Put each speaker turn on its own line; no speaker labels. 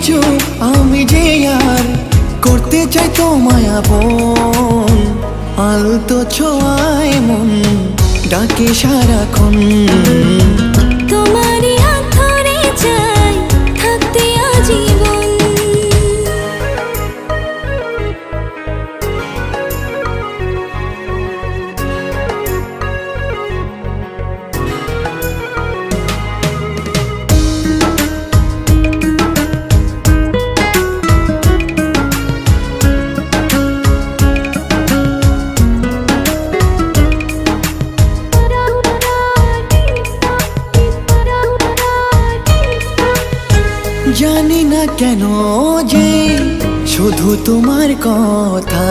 চুপ আমি যে আর করতে চাই তোমায় আপন। আলতো ছোঁয়ায় মন ডাকে সারাক্ষণ।
তোমারই হাত ধরে চাই থাকতে আজীবন।
জানি না কেন যে শুধু তোমার কথা